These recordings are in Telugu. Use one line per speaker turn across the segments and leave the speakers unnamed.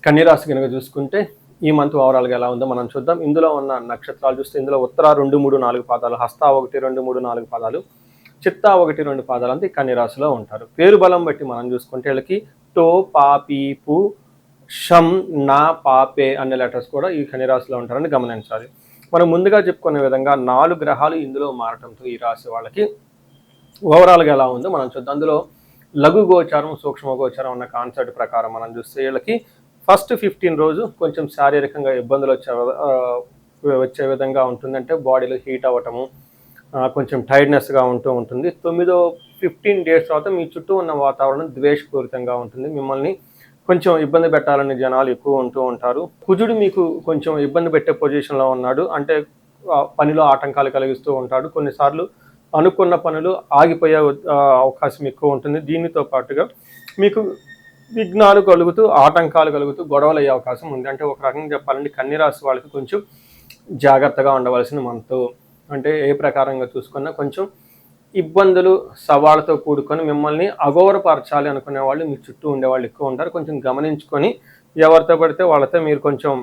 కన్యరాశి కనుక చూసుకుంటే ఈ మంత్ ఓవరాల్గా ఎలా ఉందో మనం చూద్దాం. ఇందులో ఉన్న నక్షత్రాలు చూస్తే ఇందులో ఉత్తర 2, 3, 4 పాదాలు, హస్త 1, 2, 3, 4 పాదాలు, చిత్త 1, 2 పాదాలు అంతా కన్యరాశిలో ఉంటారు. పేరు బలం బట్టి మనం చూసుకుంటే వీళ్ళకి టో, పా, పీ, పు, షం, నా, పాపే అనే లెటర్స్ కూడా ఈ కన్యరాశిలో ఉంటారని గమనించాలి. మనం ముందుగా చెప్పుకునే విధంగా 4 గ్రహాలు ఇందులో మారటంతో ఈ రాశి వాళ్ళకి ఓవరాల్గా ఎలా ఉందో మనం చూద్దాం. అందులో లఘు గోచారం, సూక్ష్మ గోచారం అన్న కాన్సెప్ట్ ప్రకారం మనం చూస్తే వీళ్ళకి ఫస్ట్ 15 రోజు కొంచెం శారీరకంగా ఇబ్బందులు వచ్చే విధంగా ఉంటుంది. అంటే బాడీలో హీట్ అవ్వటము, కొంచెం టైర్డ్నెస్గా ఉంటుంది. 15 డేస్ తర్వాత మీ చుట్టూ ఉన్న వాతావరణం ద్వేషపూరితంగా ఉంటుంది. మిమ్మల్ని కొంచెం ఇబ్బంది పెట్టాలని జనాలు ఎక్కువ ఉంటారు. కుజుడు మీకు కొంచెం ఇబ్బంది పెట్టే పొజిషన్లో ఉన్నాడు. అంటే పనిలో ఆటంకాలు కలిగిస్తూ ఉంటాడు. కొన్నిసార్లు అనుకున్న పనులు ఆగిపోయే అవకాశం ఎక్కువ ఉంటుంది. దీనితో పాటుగా మీకు విఘ్నాలు కలుగుతూ, ఆటంకాలు కలుగుతూ గొడవలు అయ్యే అవకాశం ఉంది. అంటే ఒక రకంగా చెప్పాలంటే కన్యరాశి వాళ్ళకి కొంచెం జాగ్రత్తగా ఉండవలసిన మనతో, అంటే ఏ ప్రకారంగా చూసుకున్నా కొంచెం ఇబ్బందులు, సవాళ్ళతో కూడుకొని మిమ్మల్ని అగౌరవపరచాలి అనుకునే వాళ్ళు మీ చుట్టూ ఉండేవాళ్ళు ఎక్కువ ఉంటారు. కొంచెం గమనించుకొని ఎవరితో పడితే వాళ్ళతో మీరు కొంచెం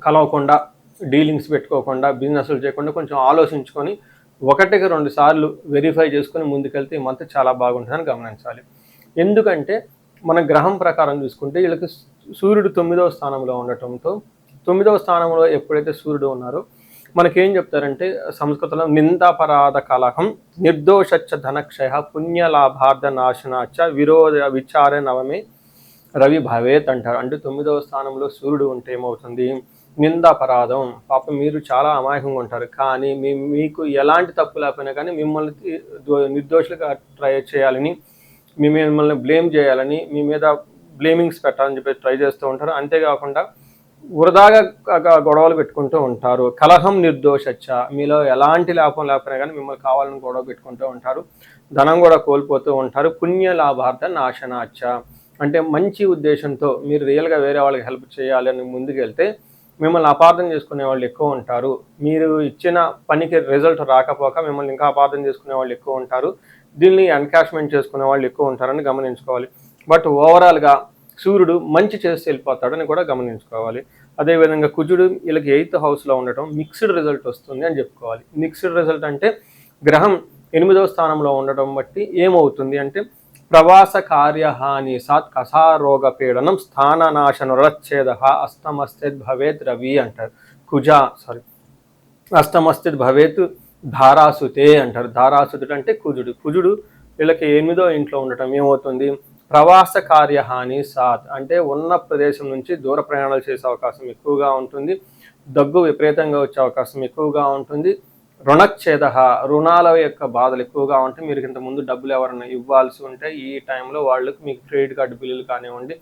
కలవకుండా, డీలింగ్స్ పెట్టుకోకుండా, బిజినెస్లు చేయకుండా కొంచెం ఆలోచించుకొని 1-2 సార్లు వెరిఫై చేసుకొని ముందుకెళ్తే ఈ మంత్ చాలా బాగుంటుందని గమనించాలి. ఎందుకంటే మన గ్రహం ప్రకారం చూసుకుంటే వీళ్ళకి సూర్యుడు 9వ స్థానంలో ఉండటంతో, 9వ స్థానంలో ఎప్పుడైతే సూర్యుడు ఉన్నారో మనకేం చెప్తారంటే సంస్కృతంలో నిందాపరాధ కలహం నిర్దోషచ్చ ధనక్షయ పుణ్యలాభార్థ నాశనాచ విరోధ విచార నవమే రవి భవేత్ అంటారు. అంటే 9వ స్థానంలో సూర్యుడు ఉంటే ఏమవుతుంది, నిందాపరాధం, పాపం మీరు చాలా అమాయకంగా ఉంటారు. కానీ మీకు ఎలాంటి తప్పు లేకపోయినా కానీ మిమ్మల్ని నిర్దోషులుగా ట్రై చేయాలని, మిమ్మల్ని బ్లేమ్ చేయాలని, మీ మీద బ్లేమింగ్స్ పెట్టాలని చెప్పి ట్రై చేస్తూ ఉంటారు. అంతేకాకుండా వృధాగా గొడవలు పెట్టుకుంటూ ఉంటారు. కలహం నిర్దోషచ్చ, మీలో ఎలాంటి లాభం లేకపోయినా కానీ మిమ్మల్ని కావాలని గొడవ పెట్టుకుంటూ ఉంటారు. ధనం కూడా కోల్పోతూ ఉంటారు. పుణ్య లాభార్థ నాశనాచ్చ, అంటే మంచి ఉద్దేశంతో మీరు రియల్గా వేరే వాళ్ళకి హెల్ప్ చేయాలని ముందుకెళ్తే మిమ్మల్ని అపార్థం చేసుకునే వాళ్ళు ఎక్కువ ఉంటారు. మీరు ఇచ్చిన పనికి రిజల్ట్ రాకపోక మిమ్మల్ని ఇంకా అపార్థం చేసుకునే వాళ్ళు ఎక్కువ ఉంటారు. దీన్ని ఎన్కాష్మెంట్ చేసుకునే వాళ్ళు ఎక్కువ ఉంటారని గమనించుకోవాలి. బట్ ఓవరాల్గా సూర్యుడు మంచి చేసి వెళ్ళిపోతాడని కూడా గమనించుకోవాలి. అదేవిధంగా కుజుడు వీళ్ళకి 8th హౌస్లో ఉండటం మిక్స్డ్ రిజల్ట్ వస్తుంది అని చెప్పుకోవాలి. మిక్స్డ్ రిజల్ట్ అంటే గ్రహం 8వ స్థానంలో ఉండటం బట్టి ఏమవుతుంది అంటే ప్రవాస కార్యహాని సాత్ కసారోగ పీడనం స్థాననాశనురచ్ఛేద అస్తమస్థిత్ భవేత్ రవి అంటారు. అస్తమస్థిత్ భవేత్ ధారాసుతే అంటారు. ధారాసుతుడు అంటే కుజుడు వీళ్ళకి 8వ ఇంట్లో ఉండటం ఏమవుతుంది, ప్రవాస కార్యహాని సాత్, అంటే ఉన్న ప్రదేశం నుంచి దూర ప్రయాణాలు చేసే అవకాశం ఎక్కువగా ఉంటుంది. దగ్గు విపరీతంగా వచ్చే అవకాశం ఎక్కువగా ఉంటుంది. రుణచ్ఛేద, రుణాల యొక్క బాధలు ఎక్కువగా ఉంటాయి. మీరు ఇంతకుముందు డబ్బులు ఎవరైనా ఇవ్వాల్సి ఉంటే ఈ టైంలో వాళ్ళకి మీకు క్రెడిట్ కార్డు బిల్లులు కానివ్వండి,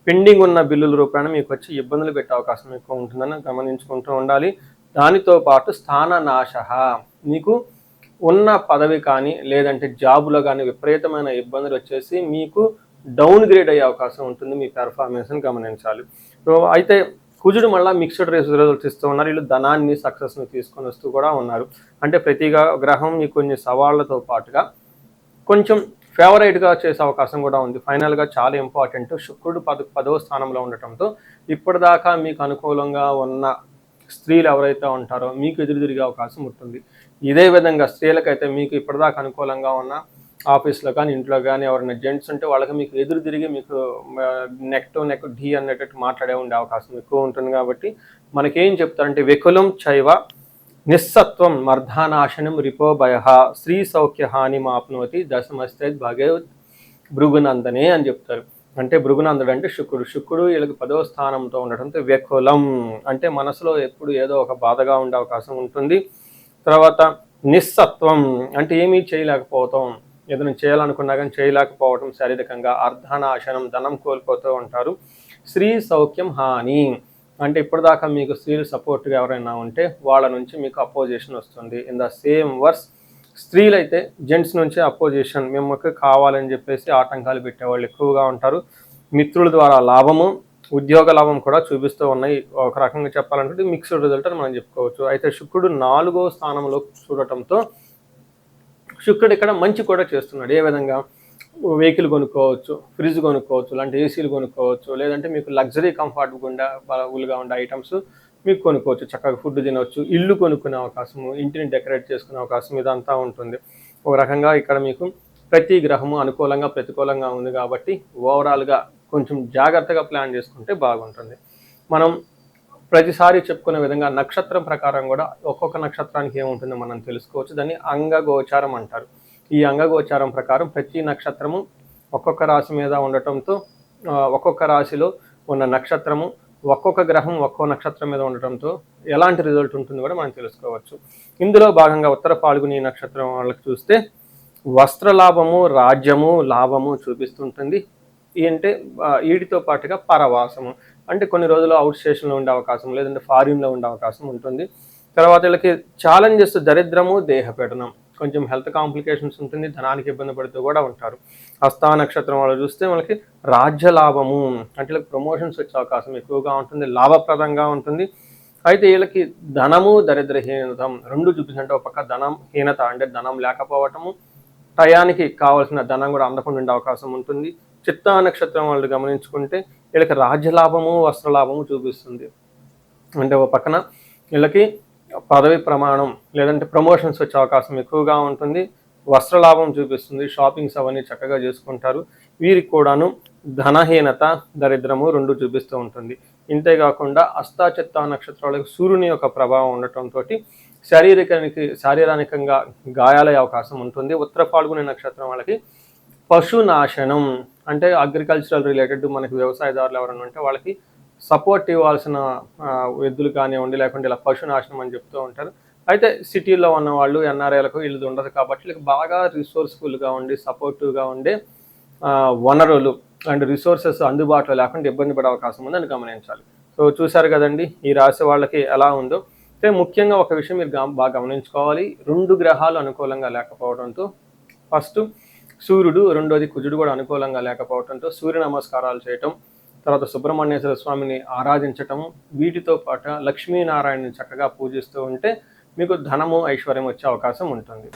పెండింగ్ ఉన్న బిల్లుల రూపాయన మీకు వచ్చి ఇబ్బందులు పెట్టే అవకాశం ఎక్కువ ఉంటుందని గమనించుకుంటూ ఉండాలి. దానితో పాటు స్థాననాశ, మీకు ఉన్న పదవి కానీ లేదంటే జాబులో కానీ విపరీతమైన ఇబ్బందులు వచ్చేసి మీకు డౌన్ గ్రేడ్ అయ్యే అవకాశం ఉంటుంది. మీ పెర్ఫార్మెన్స్ని గమనించాలి. సో అయితే కుజుడు మళ్ళీ మిక్స్డ్ రిజల్ట్స్ ఇస్తూ ఉన్నారు. వీళ్ళు ధనాన్ని, సక్సెస్ని తీసుకొని వస్తూ కూడా ఉన్నారు. అంటే ప్రతి గ్రహం మీకు కొన్ని సవాళ్లతో పాటుగా కొంచెం ఫేవరైట్గా చేసే అవకాశం కూడా ఉంది. ఫైనల్గా చాలా ఇంపార్టెంట్, శుక్రుడు 10వ స్థానంలో ఉండటంతో ఇప్పటిదాకా మీకు అనుకూలంగా ఉన్న స్త్రీలు ఎవరైతే ఉంటారో మీకు ఎదురు తిరిగే అవకాశం ఉంటుంది. ఇదే విధంగా స్త్రీలకైతే మీకు ఇప్పటిదాకా అనుకూలంగా ఉన్న ఆఫీస్లో కానీ ఇంట్లో కానీ ఎవరైనా జెంట్స్ ఉంటే వాళ్ళకి మీకు ఎదురు తిరిగి మీకు నెక్ టు నెక్ ఢీ అనేటట్టు మాట్లాడే ఉండే అవకాశం ఎక్కువ ఉంటుంది. కాబట్టి మనకేం చెప్తారంటే వెకులం చైవ నిస్సత్వం మర్ధానాశనం రిపోభయ స్త్రీ సౌఖ్యహాని మాప్నోతి దశమస్తే భగవత్ భృగునందనే అని చెప్తారు. అంటే భృగునందుడు అంటే శుక్రుడు వీళ్ళకి 10వ స్థానంతో ఉండటంతో వెకులం అంటే మనసులో ఎప్పుడు ఏదో ఒక బాధగా ఉండే అవకాశం ఉంటుంది. తర్వాత నిస్సత్వం అంటే ఏమీ చేయలేకపోతాం, ఏదైనా చేయాలనుకున్నా కానీ చేయలేకపోవటం, శారీరకంగా అర్ధనాశనం, ధనం కోల్పోతూ ఉంటారు. స్త్రీ సౌఖ్యం హాని అంటే ఇప్పటిదాకా మీకు స్త్రీలు సపోర్ట్గా ఎవరైనా ఉంటే వాళ్ళ నుంచి మీకు అపోజిషన్ వస్తుంది. ఇన్ ద సేమ్ వర్స్ స్త్రీలైతే జెంట్స్ నుంచి అపోజిషన్, మిమ్మల్ని కావాలని చెప్పేసి ఆటంకాలు పెట్టేవాళ్ళు ఎక్కువగా ఉంటారు. మిత్రుల ద్వారా లాభము, ఉద్యోగ లాభం కూడా చూపిస్తూ ఉన్నాయి. ఒక రకంగా చెప్పాలంటే మిక్స్డ్ రిజల్ట్ అని మనం చెప్పుకోవచ్చు. అయితే శుక్రుడు 4వ స్థానంలో చూడటంతో శుక్రుడు ఇక్కడ మంచి కూడా చేస్తున్నాడు. ఏ విధంగా వెహికల్ కొనుక్కోవచ్చు, ఫ్రిడ్జ్ కొనుక్కోవచ్చు, ఇలాంటి ఏసీలు కొనుక్కోవచ్చు, లేదంటే మీకు లగ్జరీ కంఫర్టబుల్గా ఉండే ఐటమ్స్ మీకు కొనుక్కోవచ్చు, చక్కగా ఫుడ్ తినవచ్చు, ఇల్లు కొనుక్కునే అవకాశము, ఇంటిని డెకరేట్ చేసుకునే అవకాశం ఇదంతా ఉంటుంది. ఒక రకంగా ఇక్కడ మీకు ప్రతి గ్రహము అనుకూలంగా ప్రతికూలంగా ఉంది కాబట్టి ఓవరాల్గా కొంచెం జాగ్రత్తగా ప్లాన్ చేసుకుంటే బాగుంటుంది. మనం ప్రతిసారి చెప్పుకునే విధంగా నక్షత్రం ప్రకారం కూడా ఒక్కొక్క నక్షత్రానికి ఏముంటుందో మనం తెలుసుకోవచ్చు. దాన్ని అంగగోచారం అంటారు. ఈ అంగగోచారం ప్రకారం ప్రతి నక్షత్రము ఒక్కొక్క రాశి మీద ఉండటంతో ఒక్కొక్క రాశిలో ఉన్న నక్షత్రము ఒక్కొక్క గ్రహం ఒక్కో నక్షత్రం మీద ఉండటంతో ఎలాంటి రిజల్ట్ ఉంటుందో కూడా మనం తెలుసుకోవచ్చు. ఇందులో భాగంగా ఉత్తర పాల్గొని నక్షత్రం వాళ్ళకి చూస్తే వస్త్రలాభము, రాజ్యము, లాభము చూపిస్తుంటుంది. అంటే వీటితో పాటుగా పరవాసము, అంటే కొన్ని రోజులు అవుట్ స్టేషన్లో ఉండే అవకాశం, లేదంటే ఫారిన్లో ఉండే అవకాశం ఉంటుంది. తర్వాత వీళ్ళకి ఛాలెంజెస్ దరిద్రము, దేహపీడనం, కొంచెం హెల్త్ కాంప్లికేషన్స్ ఉంటుంది, ధనానికి ఇబ్బంది పడుతూ కూడా ఉంటారు. హస్త నక్షత్రం వాళ్ళు చూస్తే వాళ్ళకి రాజ్య లాభము, అంటే వీళ్ళకి ప్రమోషన్స్ వచ్చే అవకాశం ఎక్కువగా ఉంటుంది, లాభప్రదంగా ఉంటుంది. అయితే వీళ్ళకి ధనము, దరిద్రహీనతం రెండు చూపించంటే ఒక పక్క ధనం హీనత, అంటే ధనం లేకపోవటము, టయానికి కావాల్సిన ధనం కూడా అందకుండా ఉండే అవకాశం ఉంటుంది. చిత్తా నక్షత్రం వాళ్ళు గమనించుకుంటే వీళ్ళకి రాజ్యలాభము, వస్త్రలాభము చూపిస్తుంది. అంటే ఒక పక్కన వీళ్ళకి పదవి ప్రమాణం లేదంటే ప్రమోషన్స్ వచ్చే అవకాశం ఎక్కువగా ఉంటుంది, వస్త్రలాభం చూపిస్తుంది, షాపింగ్స్ అవన్నీ చక్కగా చేసుకుంటారు. వీరికి కూడాను ధనహీనత, దరిద్రము రెండు చూపిస్తూ ఉంటుంది. ఇంతేకాకుండా హస్త చిత్తా నక్షత్రాలకు సూర్యుని యొక్క ప్రభావం ఉండటంతో శారీరకంగా గాయాలయ్యే అవకాశం ఉంటుంది. ఉత్తర పాల్గొనే నక్షత్రం వాళ్ళకి పశునాశనం, అంటే అగ్రికల్చరల్ రిలేటెడ్ మనకి వ్యవసాయదారులు ఎవరైనా ఉంటే వాళ్ళకి సపోర్ట్ ఇవ్వాల్సిన ఎద్దులు కానివ్వండి, లేకుంటే ఇలా పశునాశనం అని చెప్తూ ఉంటారు. అయితే సిటీలో ఉన్న వాళ్ళు ఎన్ఆర్ఐలకు వీళ్ళు ఉండదు కాబట్టి వీళ్ళకి బాగా రిసోర్స్ఫుల్గా ఉండి సపోర్టివ్గా ఉండే వనరులు అండ్ రిసోర్సెస్ అందుబాటులో లేకుండా ఇబ్బంది పడే అవకాశం ఉందని గమనించాలి. సో చూశారు కదండి ఈ రాశి వాళ్ళకి ఎలా ఉందో. అయితే ముఖ్యంగా ఒక విషయం మీరు బాగా గమనించుకోవాలి, రెండు గ్రహాలు అనుకూలంగా లేకపోవడంతో, ఫస్ట్ సూర్యుడు, రెండోది కుజుడు కూడా అనుకూలంగా లేకపోవడంతో సూర్య నమస్కారాలు చేయటం, తర్వాత సుబ్రహ్మణ్యేశ్వర స్వామిని ఆరాధించటము, వీటితో పాటు లక్ష్మీనారాయణని చక్కగా పూజిస్తూ ఉంటే మీకు ధనము, ఐశ్వర్యం వచ్చే అవకాశం ఉంటుంది.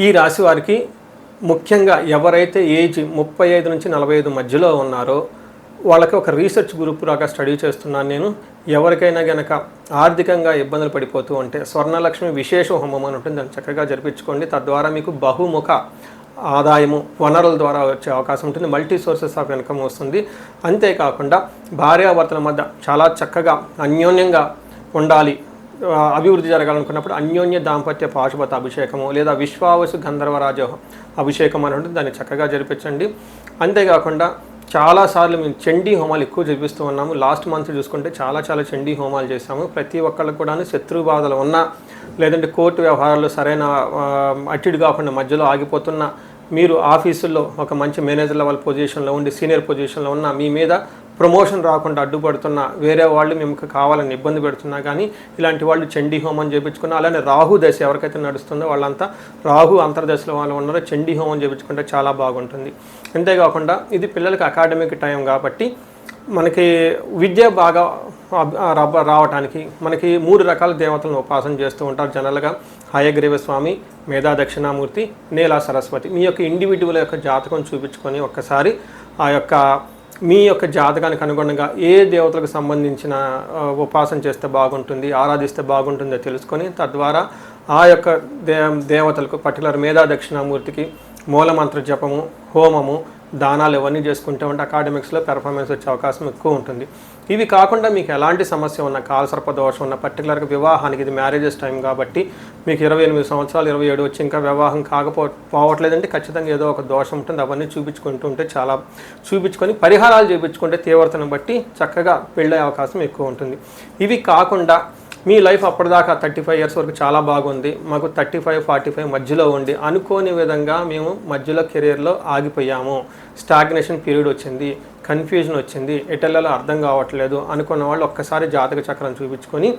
ఈ రాశి వారికి ముఖ్యంగా ఎవరైతే ఏజ్ 35 నుంచి 45 మధ్యలో ఉన్నారో వాళ్ళకి ఒక రీసెర్చ్ గ్రూప్ లాగా స్టడీ చేస్తున్నాను నేను. ఎవరికైనా గనక ఆర్థికంగా ఇబ్బందులు పడిపోతూ ఉంటే స్వర్ణలక్ష్మి విశేష హోమం అని ఉంటుంది, దాన్ని చక్కగా జరిపించుకోండి. తద్వారా మీకు బహుముఖ ఆదాయము వనరుల ద్వారా వచ్చే అవకాశం ఉంటుంది, మల్టీ సోర్సెస్ ఆఫ్ ఇన్కమ్ వస్తుంది. అంతేకాకుండా భార్యాభర్తల మధ్య చాలా చక్కగా అన్యోన్యంగా ఉండాలి, అభివృద్ధి జరగాలనుకున్నప్పుడు అన్యోన్య దాంపత్య పాశుపత అభిషేకము లేదా విశ్వావసు గంధర్వరాజ అభిషేకం అని ఉంటుంది, దాన్ని చక్కగా జరిపించండి. అంతేకాకుండా చాలాసార్లు మేము చండీ హోమాలు ఎక్కువ జరిపిస్తూ ఉన్నాము. లాస్ట్ మంత్ చూసుకుంటే చాలా చండీ హోమాలు చేసాము. ప్రతి ఒక్కళ్ళకు కూడా శత్రు బాధలు ఉన్నా, లేదంటే కోర్టు వ్యవహారాలు సరైన అట్టిడు కాకుండా మధ్యలో ఆగిపోతున్న, మీరు ఆఫీసుల్లో ఒక మంచి మేనేజర్ లెవెల్ పొజిషన్లో ఉండి సీనియర్ పొజిషన్లో ఉన్న, మీ మీద ప్రమోషన్ రాకుండా అడ్డుపడుతున్న వేరే వాళ్ళు మీకు కావాలని ఇబ్బంది పెడుతున్నా కానీ ఇలాంటి వాళ్ళు చండీ హోమం చేయించుకున్నా, అలానే రాహు దశ ఎవరికైతే నడుస్తుందో వాళ్ళంతా రాహు అంతర్దశలో వాళ్ళు ఉన్నారో చండీ హోమం చేయించుకుంటే చాలా బాగుంటుంది. అంతేకాకుండా ఇది పిల్లలకి అకాడమిక్ టైం కాబట్టి మనకి విద్య బాగా రావడానికి మనకి 3 రకాల దేవతలను ఉపాసన చేస్తూ ఉంటారు జనరల్గా. హయగ్రీవ స్వామి, మేధా దక్షిణామూర్తి, నీలా సరస్వతి. మీ యొక్క ఇండివిజువల్ యొక్క జాతకం చూపించుకొని ఒక్కసారి ఆ యొక్క మీ యొక్క జాతకానికి అనుగుణంగా ఏ దేవతలకు సంబంధించిన ఉపాసన చేస్తే బాగుంటుంది, ఆరాధిస్తే బాగుంటుందో తెలుసుకొని తద్వారా ఆ యొక్క దేవతలకు పర్టికులర్ మేధా దక్షిణామూర్తికి మూలమంత్ర జపము, హోమము, దానాలు ఇవన్నీ చేసుకుంటూ ఉంటే అకాడమిక్స్లో పెర్ఫార్మెన్స్ వచ్చే అవకాశం ఎక్కువ ఉంటుంది. ఇవి కాకుండా మీకు ఎలాంటి సమస్య ఉన్న, కాలసర్ప దోషం ఉన్న, పర్టికులర్గా వివాహానికి ఇది మ్యారేజెస్ టైం కాబట్టి మీకు 28 సంవత్సరాలు 27 వచ్చి ఇంకా వివాహం పోవట్లేదంటే ఖచ్చితంగా ఏదో ఒక దోషం ఉంటుంది. అవన్నీ చూపించుకుంటుంటే చూపించుకొని పరిహారాలు చేయించుకుంటే తీవ్రతను బట్టి చక్కగా పెళ్ళే అవకాశం ఎక్కువ ఉంటుంది. ఇవి కాకుండా మీ లైఫ్ అప్పటిదాకా 35 ఇయర్స్ వరకు చాలా బాగుంది, మాకు 35-45 మధ్యలో ఉండి అనుకోని విధంగా మేము మధ్యలో కెరీర్లో ఆగిపోయాము, స్టాగ్నేషన్ పీరియడ్ వచ్చింది, కన్ఫ్యూజన్ వచ్చింది, ఎటెల్లలో అర్థం కావట్లేదు అనుకున్న వాళ్ళు ఒక్కసారి జాతక చక్రం చూపించుకొని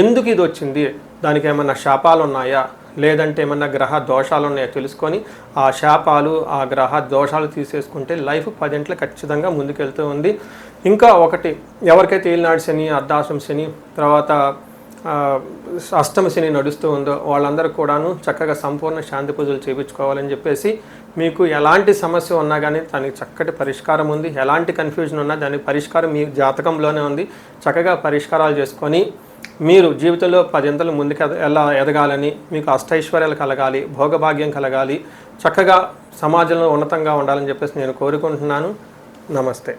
ఎందుకు ఇది వచ్చింది, దానికి ఏమన్నా శాపాలు ఉన్నాయా లేదంటే ఏమన్నా గ్రహ దోషాలు ఉన్నాయో తెలుసుకొని ఆ శాపాలు ఆ గ్రహ దోషాలు తీసేసుకుంటే లైఫ్ 10 ఖచ్చితంగా ముందుకెళ్తూ ఉంది. ఇంకా ఒకటి, ఎవరికైతే ఏలినాడు శని, అర్ధాశ్రమ శని, తర్వాత అష్టమ శని నడుస్తూ ఉందో వాళ్ళందరూ కూడాను చక్కగా సంపూర్ణ శాంతి పూజలు చేయించుకోవాలని చెప్పేసి, మీకు ఎలాంటి సమస్య ఉన్నా కానీ దానికి చక్కటి పరిష్కారం ఉంది. ఎలాంటి కన్ఫ్యూజన్ ఉన్నా దానికి పరిష్కారం మీ జాతకంలోనే ఉంది. చక్కగా పరిష్కారాలు చేసుకొని మీరు జీవితంలో 10 ముందుకు ఎలా ఎదగాలని, మీకు అష్టైశ్వర్యాలు కలగాలి, భోగభాగ్యం కలగాలి, చక్కగా సమాజంలో ఉన్నతంగా ఉండాలని చెప్పేసి నేను కోరుకుంటున్నాను. నమస్తే.